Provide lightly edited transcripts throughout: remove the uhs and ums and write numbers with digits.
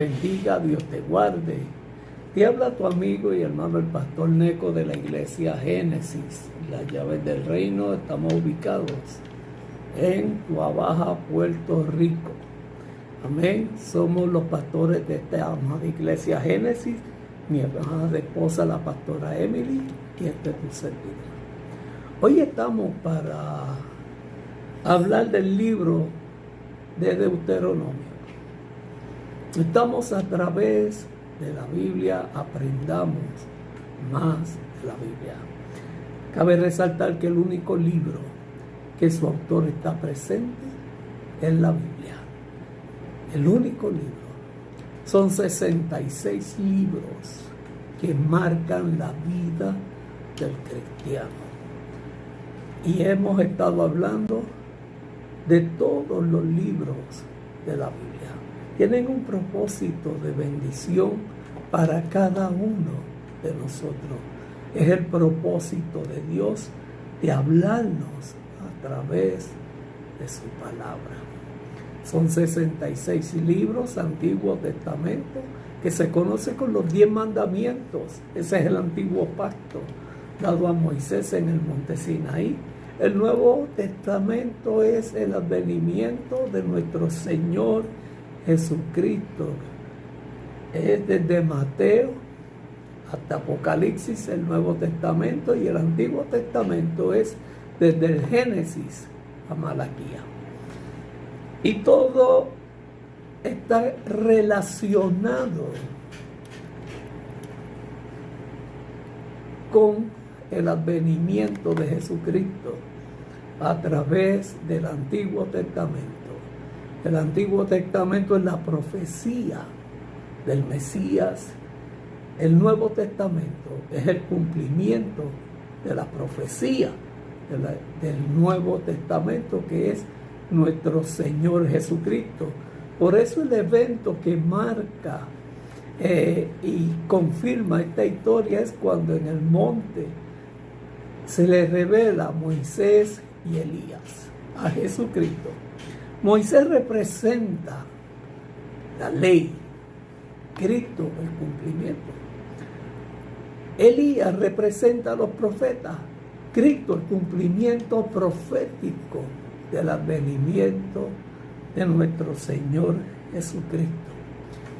Bendiga, Dios te guarde. Te habla tu amigo y hermano el pastor Neco de la iglesia Génesis, las llaves del reino. Estamos ubicados en Tuabaja, Puerto Rico. Amén. Somos los pastores de esta amada iglesia Génesis, mi amada esposa la pastora Emily y este es tu servidor. Hoy estamos para hablar del libro de Deuteronomio. Estamos a través de la Biblia, aprendamos más de la Biblia. Cabe resaltar que el único libro que su autor está presente es la Biblia. El único libro. Son 66 libros que marcan la vida del cristiano. Y hemos estado hablando de todos los libros de la Biblia. Tienen un propósito de bendición para cada uno de nosotros. Es el propósito de Dios de hablarnos a través de su palabra. Son 66 libros, Antiguo Testamento, que se conoce con los 10 mandamientos. Ese es el antiguo pacto dado a Moisés en el monte Sinaí. El Nuevo Testamento es el advenimiento de nuestro Señor Jesucristo. Es desde Mateo hasta Apocalipsis el Nuevo Testamento, y el Antiguo Testamento es desde el Génesis a Malaquía. Y todo está relacionado con el advenimiento de Jesucristo a través del Antiguo Testamento. El Antiguo Testamento es la profecía del Mesías. El Nuevo Testamento es el cumplimiento de la profecía del Nuevo Testamento, que es nuestro Señor Jesucristo. Por eso el evento que marca y confirma esta historia es cuando en el monte se le revela a Moisés y Elías a Jesucristo. Moisés representa la ley, Cristo el cumplimiento. Elías representa a los profetas, Cristo el cumplimiento profético del advenimiento de nuestro Señor Jesucristo.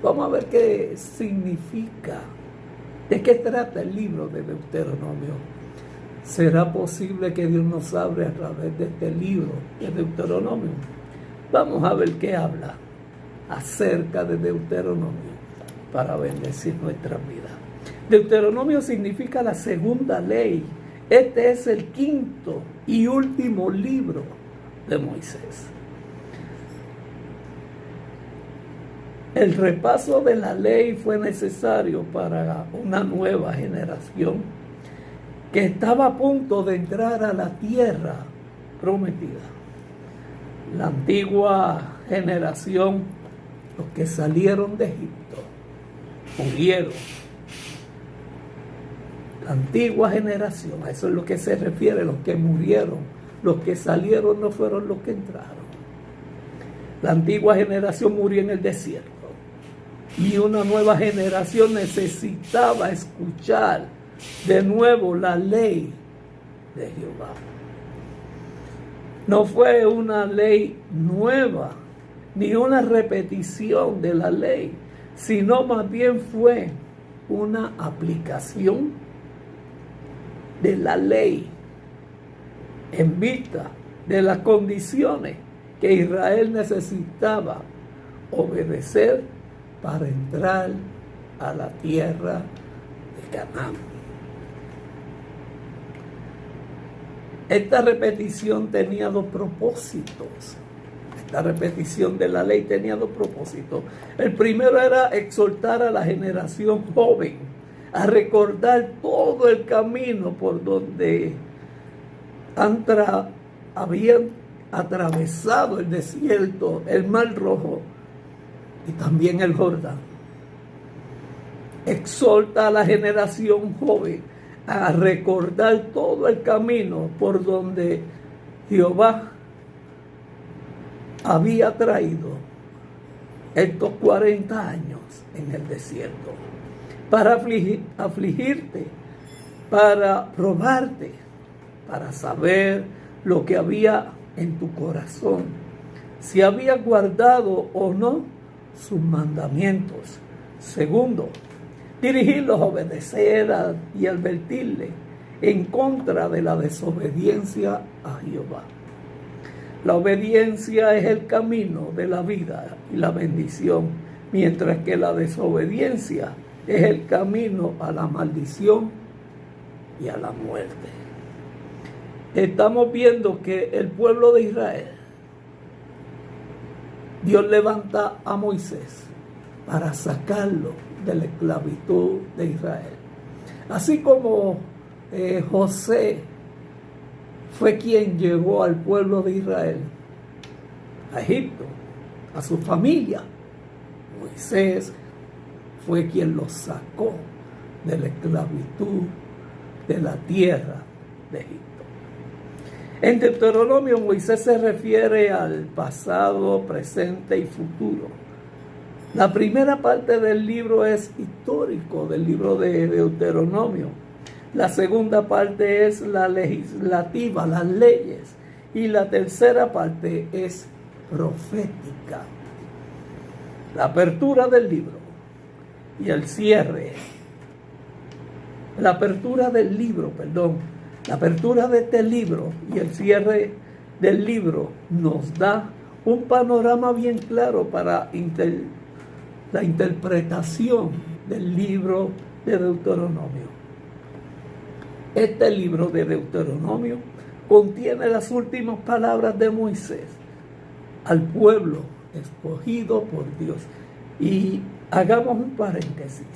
Vamos a ver qué significa, de qué trata el libro de Deuteronomio. ¿Será posible que Dios nos hable a través de este libro de Deuteronomio? Vamos a ver qué habla acerca de Deuteronomio para bendecir nuestra vida. Deuteronomio significa la segunda ley. Este es el quinto y último libro de Moisés. El repaso de la ley fue necesario para una nueva generación que estaba a punto de entrar a la tierra prometida. La antigua generación, los que salieron de Egipto, murieron. La antigua generación, a eso es lo que se refiere, los que murieron. Los que salieron no fueron los que entraron. La antigua generación murió en el desierto. Y una nueva generación necesitaba escuchar de nuevo la ley de Jehová. No fue una ley nueva, ni una repetición de la ley, sino más bien fue una aplicación de la ley en vista de las condiciones que Israel necesitaba obedecer para entrar a la tierra de Canaán. Esta repetición tenía dos propósitos. Esta repetición de la ley tenía dos propósitos. El primero era exhortar a la generación joven a recordar todo el camino por donde habían atravesado el desierto, el Mar Rojo y también el Jordán. Exhorta a la generación joven a recordar todo el camino por donde Jehová había traído estos 40 años en el desierto, para afligirte, para probarte, para saber lo que había en tu corazón, si habías guardado o no sus mandamientos. Segundo, dirigirlos a obedecer y advertirle en contra de la desobediencia a Jehová. La obediencia es el camino de la vida y la bendición, mientras que la desobediencia es el camino a la maldición y a la muerte. Estamos viendo que el pueblo de Israel, Dios levanta a Moisés para sacarlo de la esclavitud de Israel. Así como José fue quien llevó al pueblo de Israel a Egipto, a su familia, Moisés fue quien los sacó de la esclavitud de la tierra de Egipto. En Deuteronomio, Moisés se refiere al pasado, presente y futuro. La primera parte del libro es histórico, del libro de Deuteronomio. La segunda parte es la legislativa, las leyes. Y la tercera parte es profética. La apertura del libro y el cierre. La apertura del libro, la apertura de este libro y el cierre del libro nos da un panorama bien claro para la interpretación del libro de Deuteronomio. Este libro de Deuteronomio contiene las últimas palabras de Moisés al pueblo escogido por Dios. Y hagamos un paréntesis.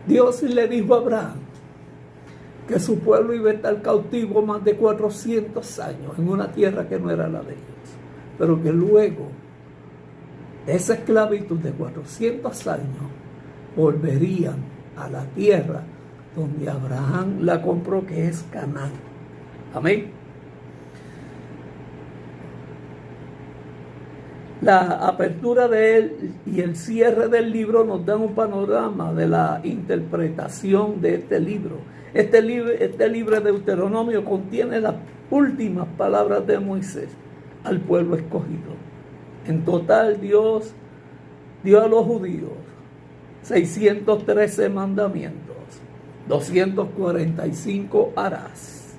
Dios le dijo a Abraham que su pueblo iba a estar cautivo más de 400 años en una tierra que no era la de ellos, pero que luego de esa esclavitud de 400 años volverían a la tierra donde Abraham la compró, que es Canaán. Amén. La apertura de él y el cierre del libro nos dan un panorama de la interpretación de este libro. Este libro de Deuteronomio contiene las últimas palabras de Moisés al pueblo escogido. En total, Dios dio a los judíos 613 mandamientos, 245 harás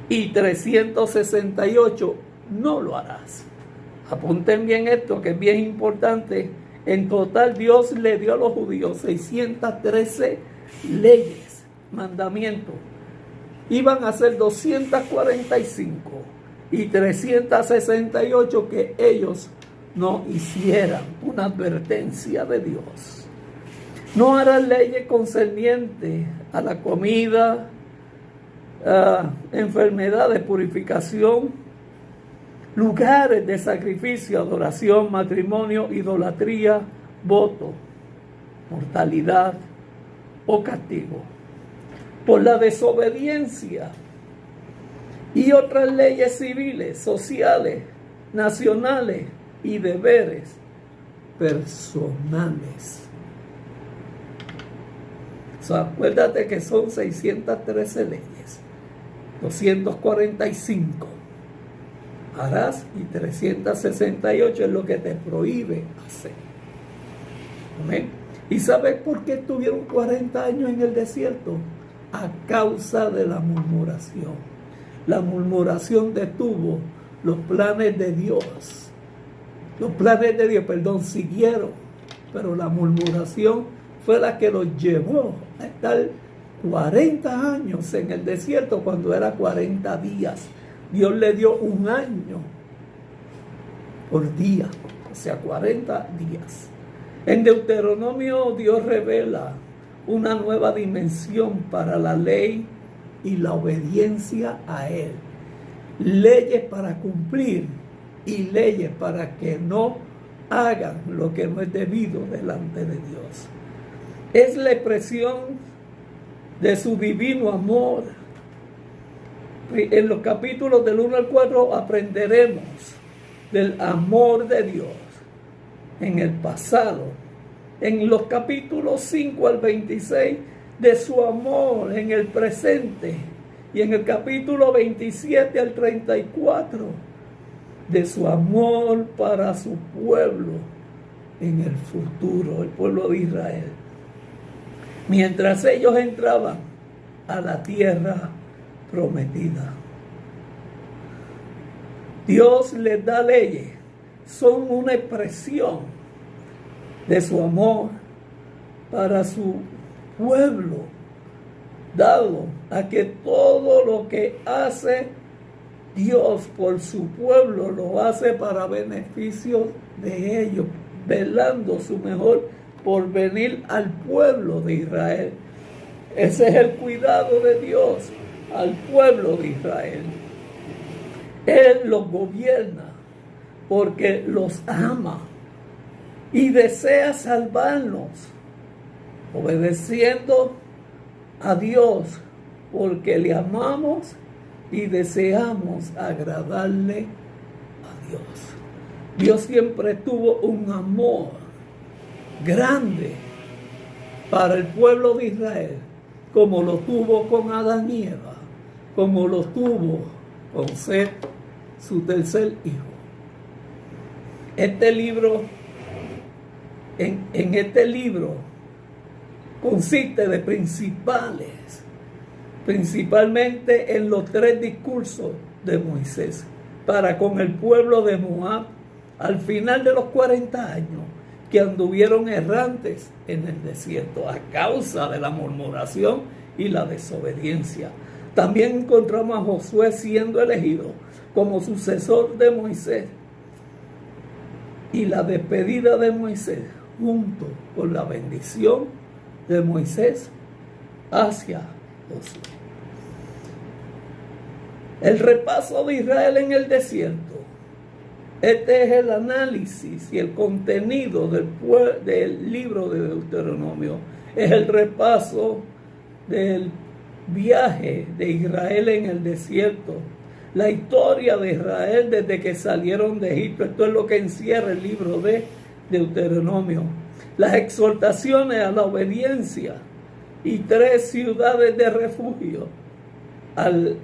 y 368 no lo harás. Apunten bien esto, que es bien importante. En total, Dios le dio a los judíos 613 leyes, mandamientos. Iban a ser 245 y 368 que ellos no hicieran. Una advertencia de Dios. No harán leyes concernientes a la comida, enfermedades, purificación, lugares de sacrificio, adoración, matrimonio, idolatría, voto, mortalidad o castigo. Por la desobediencia y otras leyes civiles, sociales, nacionales y deberes personales. Acuérdate que son 613 leyes, 245 harás y 368 es lo que te prohíbe hacer. Amén. ¿Y sabes por qué estuvieron 40 años en el desierto? A causa de la murmuración. La murmuración detuvo los planes de Dios. Los planes de Dios, siguieron, pero la murmuración fue la que los llevó a estar 40 años en el desierto cuando era 40 días. Dios le dio un año por día, o sea, 40 días. En Deuteronomio, Dios revela una nueva dimensión para la ley y la obediencia a Él. Leyes para cumplir y leyes para que no hagan lo que no es debido delante de Dios. Es la expresión de su divino amor. En los capítulos del 1 al 4 aprenderemos del amor de Dios en el pasado, en los capítulos 5 al 26, de su amor en el presente, y en el capítulo 27 al 34, de su amor para su pueblo en el futuro, el pueblo de Israel. Mientras ellos entraban a la tierra prometida. Dios les da leyes, son una expresión de su amor para su pueblo, dado a que todo lo que hace Dios por su pueblo lo hace para beneficio de ellos, velando su mejor porvenir al pueblo de Israel. Ese es el cuidado de Dios al pueblo de Israel. Él los gobierna porque los ama y desea salvarnos, obedeciendo a Dios porque le amamos y deseamos agradarle a Dios. Dios siempre tuvo un amor grande para el pueblo de Israel, como lo tuvo con Adán y Eva, como lo tuvo con Set, su tercer hijo. Este libro, en este libro consiste de principalmente en los 3 discursos de Moisés para con el pueblo de Moab al final de los 40 años que anduvieron errantes en el desierto a causa de la murmuración y la desobediencia. También encontramos a Josué siendo elegido como sucesor de Moisés y la despedida de Moisés junto con la bendición de Moisés hacia Josué. El repaso de Israel en el desierto. Este es el análisis y el contenido del libro de Deuteronomio. Es el repaso del viaje de Israel en el desierto. La historia de Israel desde que salieron de Egipto. Esto es lo que encierra el libro de Deuteronomio. Las exhortaciones a la obediencia y 3 ciudades de refugio al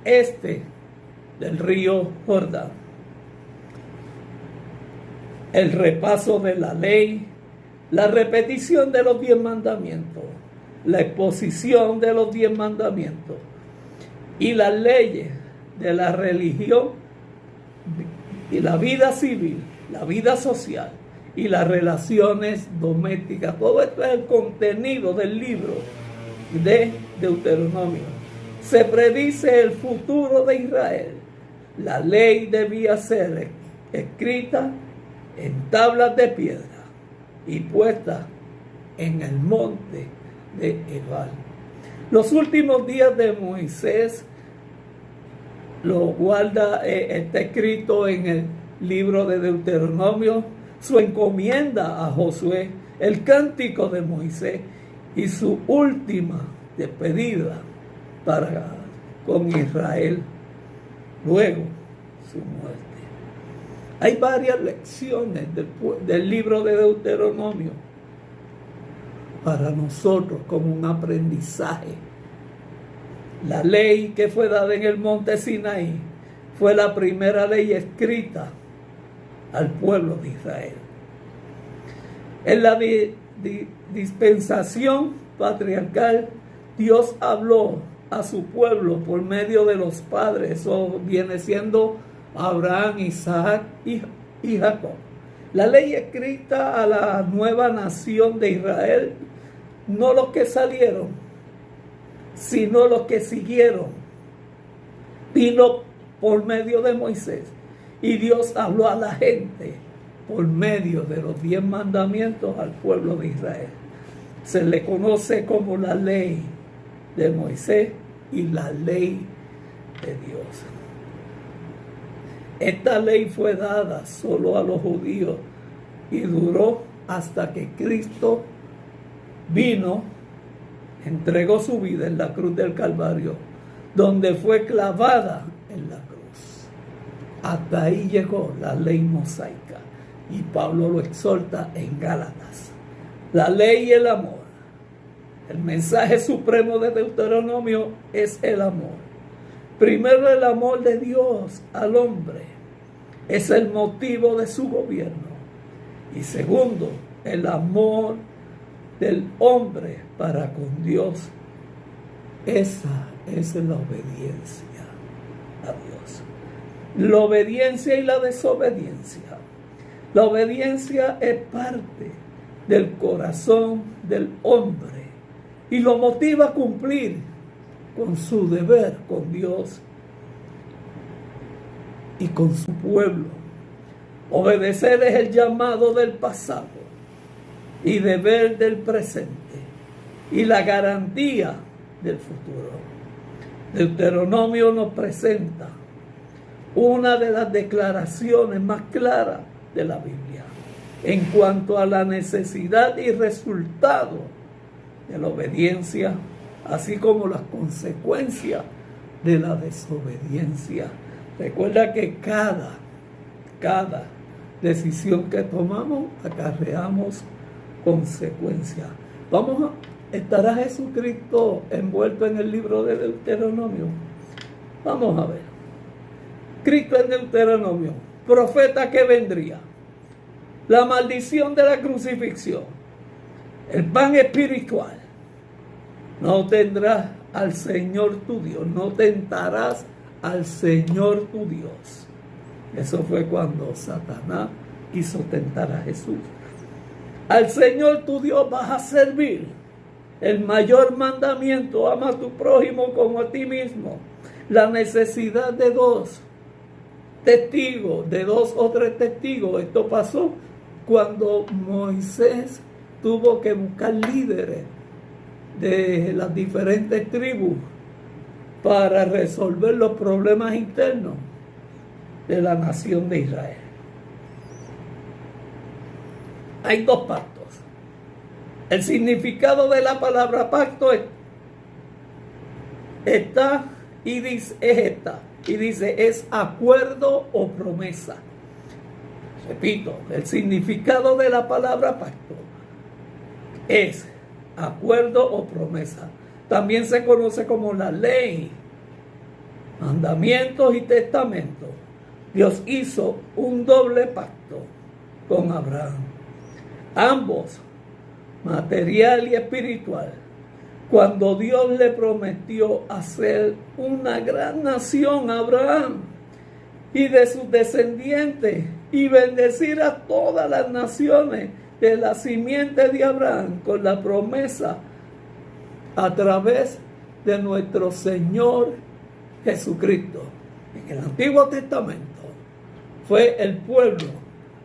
este del río Jordán. El repaso de la ley, la repetición de los 10 mandamientos, la exposición de los 10 mandamientos y las leyes de la religión y la vida civil, la vida social y las relaciones domésticas. Todo esto es el contenido del libro de Deuteronomio. Se predice el futuro de Israel. La ley debía ser escrita en tablas de piedra y puesta en el monte de Ebal. Los últimos días de Moisés lo guarda, está escrito en el libro de Deuteronomio, su encomienda a Josué, el cántico de Moisés y su última despedida con Israel, luego su muerte. Hay varias lecciones del libro de Deuteronomio para nosotros como un aprendizaje. La ley que fue dada en el monte Sinaí fue la primera ley escrita al pueblo de Israel. En la dispensación patriarcal, Dios habló a su pueblo por medio de los padres. Eso viene siendo Abraham, Isaac y Jacob. La ley escrita a la nueva nación de Israel, no los que salieron, sino los que siguieron, vino por medio de Moisés. Y Dios habló a la gente por medio de los 10 mandamientos al pueblo de Israel. Se le conoce como la ley de Moisés y la ley de Dios. Esta ley fue dada solo a los judíos y duró hasta que Cristo vino, entregó su vida en la cruz del Calvario, donde fue clavada en la cruz. Hasta ahí llegó la ley mosaica. Y Pablo lo exhorta en Gálatas. La ley y el amor. El mensaje supremo de Deuteronomio es el amor. Primero, el amor de Dios al hombre es el motivo de su gobierno. Y segundo, el amor del hombre para con Dios. Esa es la obediencia a Dios. La obediencia y la desobediencia. La obediencia es parte del corazón del hombre y lo motiva a cumplir con su deber con Dios y con su pueblo. Obedecer es el llamado del pasado y deber del presente y la garantía del futuro. Deuteronomio nos presenta una de las declaraciones más claras de la Biblia en cuanto a la necesidad y resultado de la obediencia, así como las consecuencias de la desobediencia. Recuerda que cada decisión que tomamos acarreamos consecuencias. ¿Estará Jesucristo envuelto en el libro de Deuteronomio? Vamos a ver. Cristo en Deuteronomio, profeta que vendría, la maldición de la crucifixión, el pan espiritual. No tendrás al Señor tu Dios, no tentarás al Señor tu Dios. Eso fue cuando Satanás quiso tentar a Jesús. Al Señor tu Dios vas a servir. El mayor mandamiento, ama a tu prójimo como a ti mismo. La necesidad de dos testigos, de 2 o 3 testigos. Esto pasó cuando Moisés tuvo que buscar líderes de las diferentes tribus para resolver los problemas internos de la nación de Israel. Hay 2 pactos. El significado de la palabra pacto es acuerdo o promesa. Repito, el significado de la palabra pacto es acuerdo o promesa. También se conoce como la ley, mandamientos y testamentos. Dios hizo un doble pacto con Abraham. Ambos, material y espiritual. Cuando Dios le prometió hacer una gran nación a Abraham y de sus descendientes y bendecir a todas las naciones de la simiente de Abraham con la promesa a través de nuestro Señor Jesucristo. En el Antiguo Testamento fue el pueblo,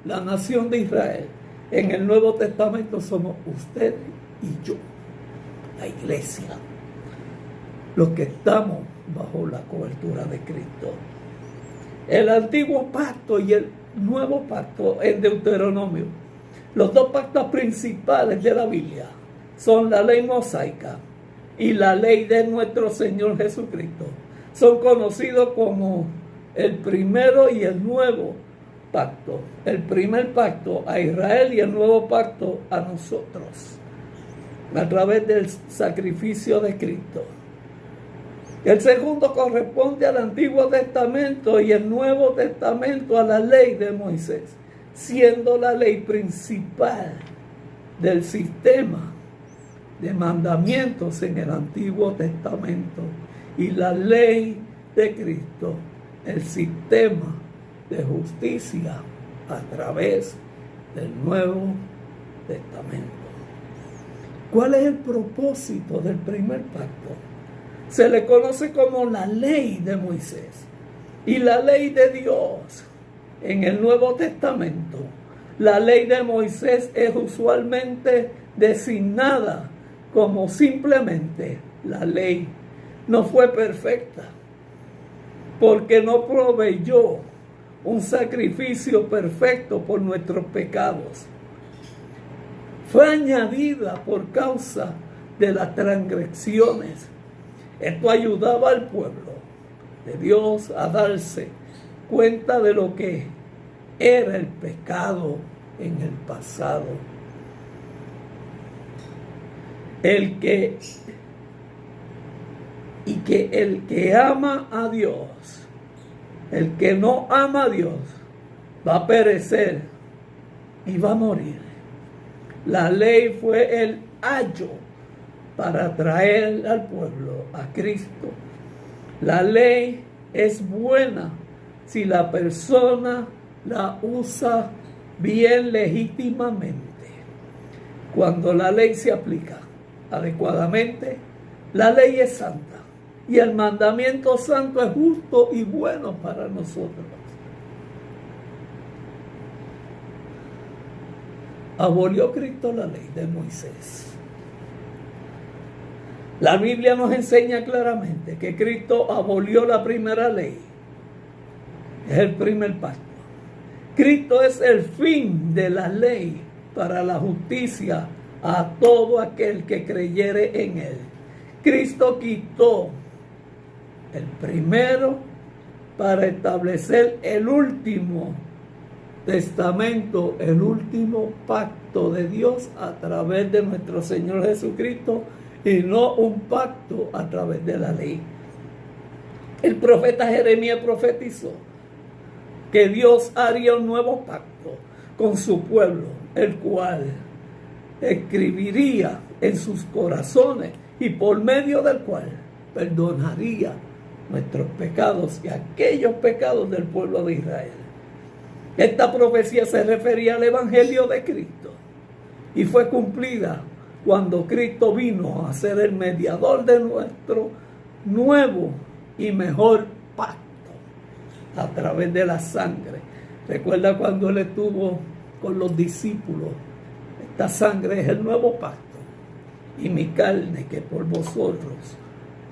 la nación de Israel. En el Nuevo Testamento somos ustedes y yo, la iglesia, los que estamos bajo la cobertura de Cristo. El antiguo pacto y el nuevo pacto en Deuteronomio, los 2 pactos principales de la Biblia, son la ley mosaica y la ley de nuestro Señor Jesucristo. Son conocidos como el primero y el nuevo pacto. El primer pacto a Israel y el nuevo pacto a nosotros, a través del sacrificio de Cristo. El segundo corresponde al Antiguo Testamento y el Nuevo Testamento a la ley de Moisés, siendo la ley principal del sistema de mandamientos en el Antiguo Testamento y la ley de Cristo, el sistema de justicia a través del Nuevo Testamento. ¿Cuál es el propósito del primer pacto? Se le conoce como la ley de Moisés y la ley de Dios. En el Nuevo Testamento, la ley de Moisés es usualmente designada como simplemente la ley. No fue perfecta porque no proveyó un sacrificio perfecto por nuestros pecados. Fue añadida por causa de las transgresiones. Esto ayudaba al pueblo de Dios a darse cuenta de lo que era el pecado en el pasado. El que ama a Dios, el que no ama a Dios, va a perecer y va a morir. La ley fue el ayo para traer al pueblo a Cristo. La ley es buena si la persona la usa bien, legítimamente. Cuando la ley se aplica adecuadamente, la ley es santa y el mandamiento santo es justo y bueno para nosotros. Abolió Cristo la ley de Moisés. La Biblia nos enseña claramente que Cristo abolió la primera ley. Es el primer pacto. Cristo es el fin de la ley para la justicia a todo aquel que creyere en él. Cristo quitó el primero para establecer el último testamento, el último pacto de Dios a través de nuestro Señor Jesucristo, y no un pacto a través de la ley. El profeta Jeremías profetizó que Dios haría un nuevo pacto con su pueblo, el cual escribiría en sus corazones y por medio del cual perdonaría nuestros pecados y aquellos pecados del pueblo de Israel. Esta profecía se refería al Evangelio de Cristo y fue cumplida cuando Cristo vino a ser el mediador de nuestro nuevo y mejor pacto a través de la sangre. Recuerda cuando Él estuvo con los discípulos: esta sangre es el nuevo pacto y mi carne que por vosotros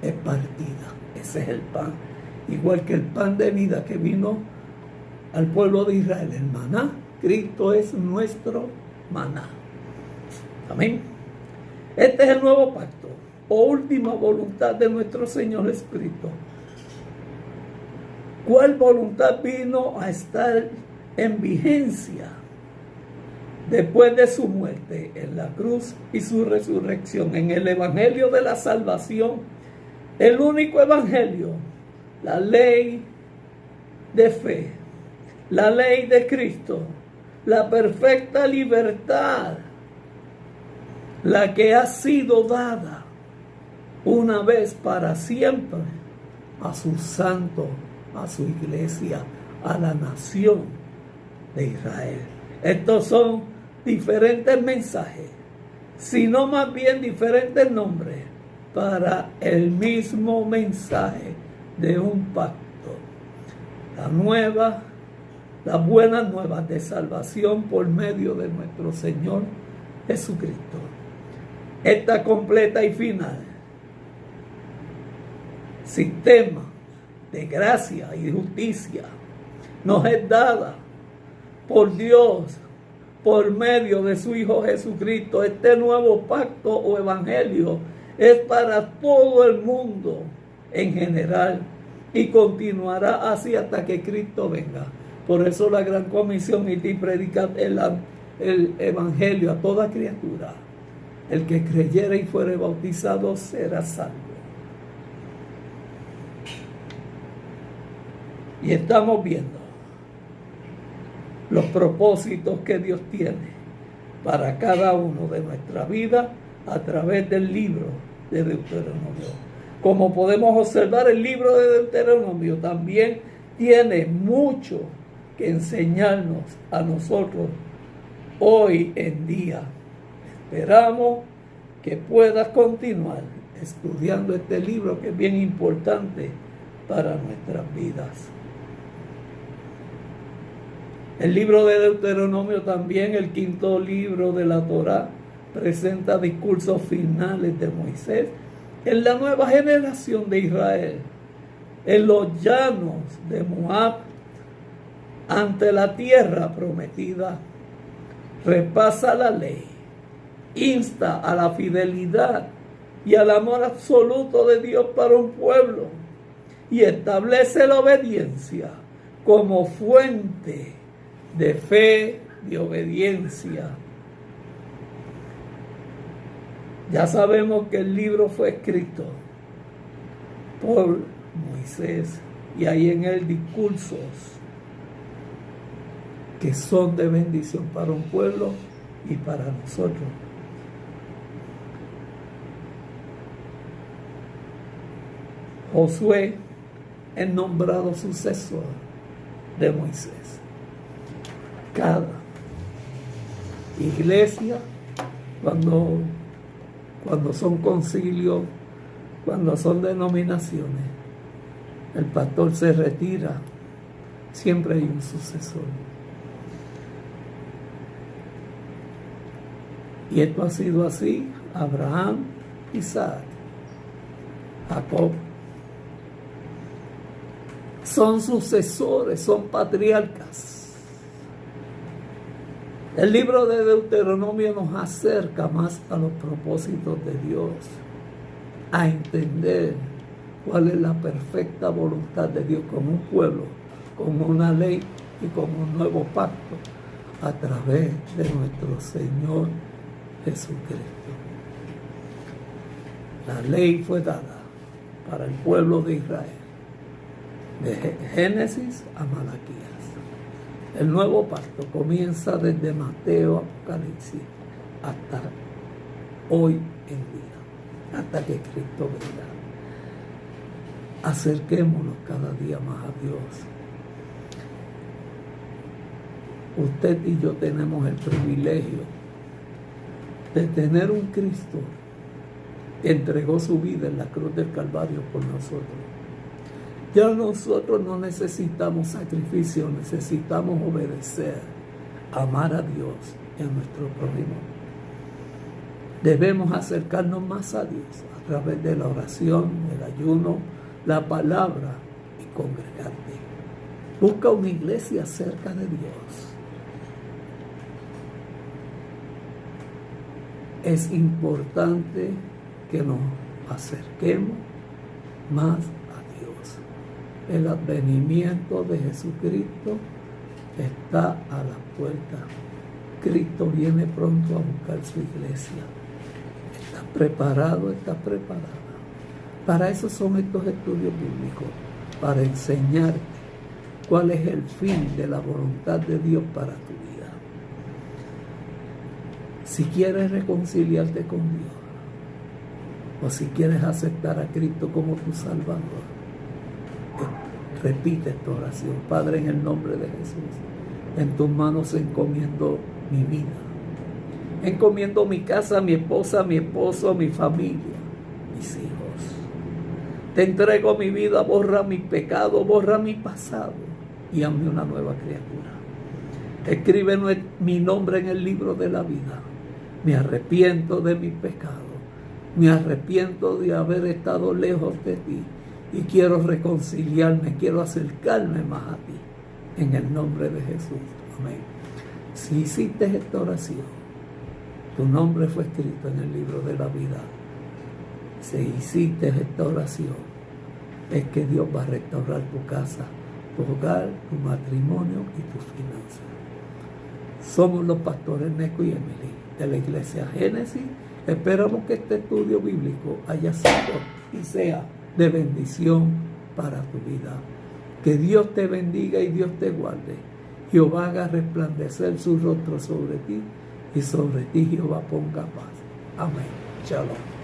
es partida. Ese es el pan, igual que el pan de vida que vino al pueblo de Israel, el maná. Cristo es nuestro maná. Amén. Este es el nuevo pacto o última voluntad de nuestro Señor Jesucristo. ¿Cuál voluntad vino a estar en vigencia después de su muerte en la cruz y su resurrección? En el Evangelio de la salvación, el único Evangelio, la ley de fe, la ley de Cristo, la perfecta libertad, la que ha sido dada una vez para siempre a sus santos, a su iglesia, a la nación de Israel. Estos son diferentes mensajes, sino más bien diferentes nombres para el mismo mensaje de un pacto. La buena nueva de salvación por medio de nuestro Señor Jesucristo. Esta completa y final sistema de gracia y justicia nos es dada por Dios por medio de su Hijo Jesucristo. Este nuevo pacto o evangelio es para todo el mundo en general y continuará así hasta que Cristo venga. Por eso la gran comisión y predicar el evangelio a toda criatura. El que creyere y fuere bautizado será salvo. Y estamos viendo los propósitos que Dios tiene para cada uno de nuestra vida a través del libro de Deuteronomio. Como podemos observar, el libro de Deuteronomio también tiene mucho que enseñarnos a nosotros hoy en día. Esperamos que puedas continuar estudiando este libro que es bien importante para nuestras vidas. El libro de Deuteronomio, también el quinto libro de la Torá, presenta discursos finales de Moisés en la nueva generación de Israel, en los llanos de Moab, ante la tierra prometida. Repasa la ley, insta a la fidelidad y al amor absoluto de Dios para un pueblo y establece la obediencia como fuente de fe, de obediencia. Ya sabemos que el libro fue escrito por Moisés y hay en él discursos que son de bendición para un pueblo y para nosotros. Josué es nombrado sucesor de Moisés. Cada iglesia, cuando son concilios, cuando son denominaciones, el pastor se retira, siempre hay un sucesor. Y esto ha sido así: Abraham, Isaac, Jacob. Son sucesores, son patriarcas. El libro de Deuteronomio nos acerca más a los propósitos de Dios, a entender cuál es la perfecta voluntad de Dios con un pueblo, con una ley y con un nuevo pacto a través de nuestro Señor Jesucristo. La ley fue dada para el pueblo de Israel, de Génesis a Malaquías. El nuevo pacto comienza desde Mateo, Apocalipsis, hasta hoy en día, hasta que Cristo venga. Acerquémonos cada día más a Dios. Usted y yo tenemos el privilegio de tener un Cristo que entregó su vida en la cruz del Calvario por nosotros. Ya nosotros no necesitamos sacrificio, necesitamos obedecer, amar a Dios y a nuestro prójimo. Debemos acercarnos más a Dios a través de la oración, el ayuno, la palabra y congregarte. Busca una iglesia cerca de Dios. Es importante que nos acerquemos más a Dios. El advenimiento de Jesucristo está a la puerta. Cristo viene pronto a buscar su iglesia. ¿Estás preparado? ¿Estás preparada? Para eso son estos estudios bíblicos, para enseñarte cuál es el fin de la voluntad de Dios para tu vida. Si quieres reconciliarte con Dios, o si quieres aceptar a Cristo como tu Salvador, repite esta oración. Padre, en el nombre de Jesús, en tus manos encomiendo mi vida. Encomiendo mi casa, mi esposa, mi esposo, mi familia, mis hijos. Te entrego mi vida, borra mi pecado, borra mi pasado y hazme una nueva criatura. Escribe mi nombre en el libro de la vida. Me arrepiento de mis pecados. Me arrepiento de haber estado lejos de ti y quiero reconciliarme, quiero acercarme más a ti. En el nombre de Jesús. Amén. Si hiciste esta oración, tu nombre fue escrito en el libro de la vida. Si hiciste esta oración, es que Dios va a restaurar tu casa, tu hogar, tu matrimonio y tus finanzas. Somos los pastores Neco y Emily de la Iglesia Génesis. Esperamos que este estudio bíblico haya sido y sea de bendición para tu vida. Que Dios te bendiga y Dios te guarde. Jehová haga resplandecer su rostro sobre ti y sobre ti Jehová ponga paz. Amén. Shalom.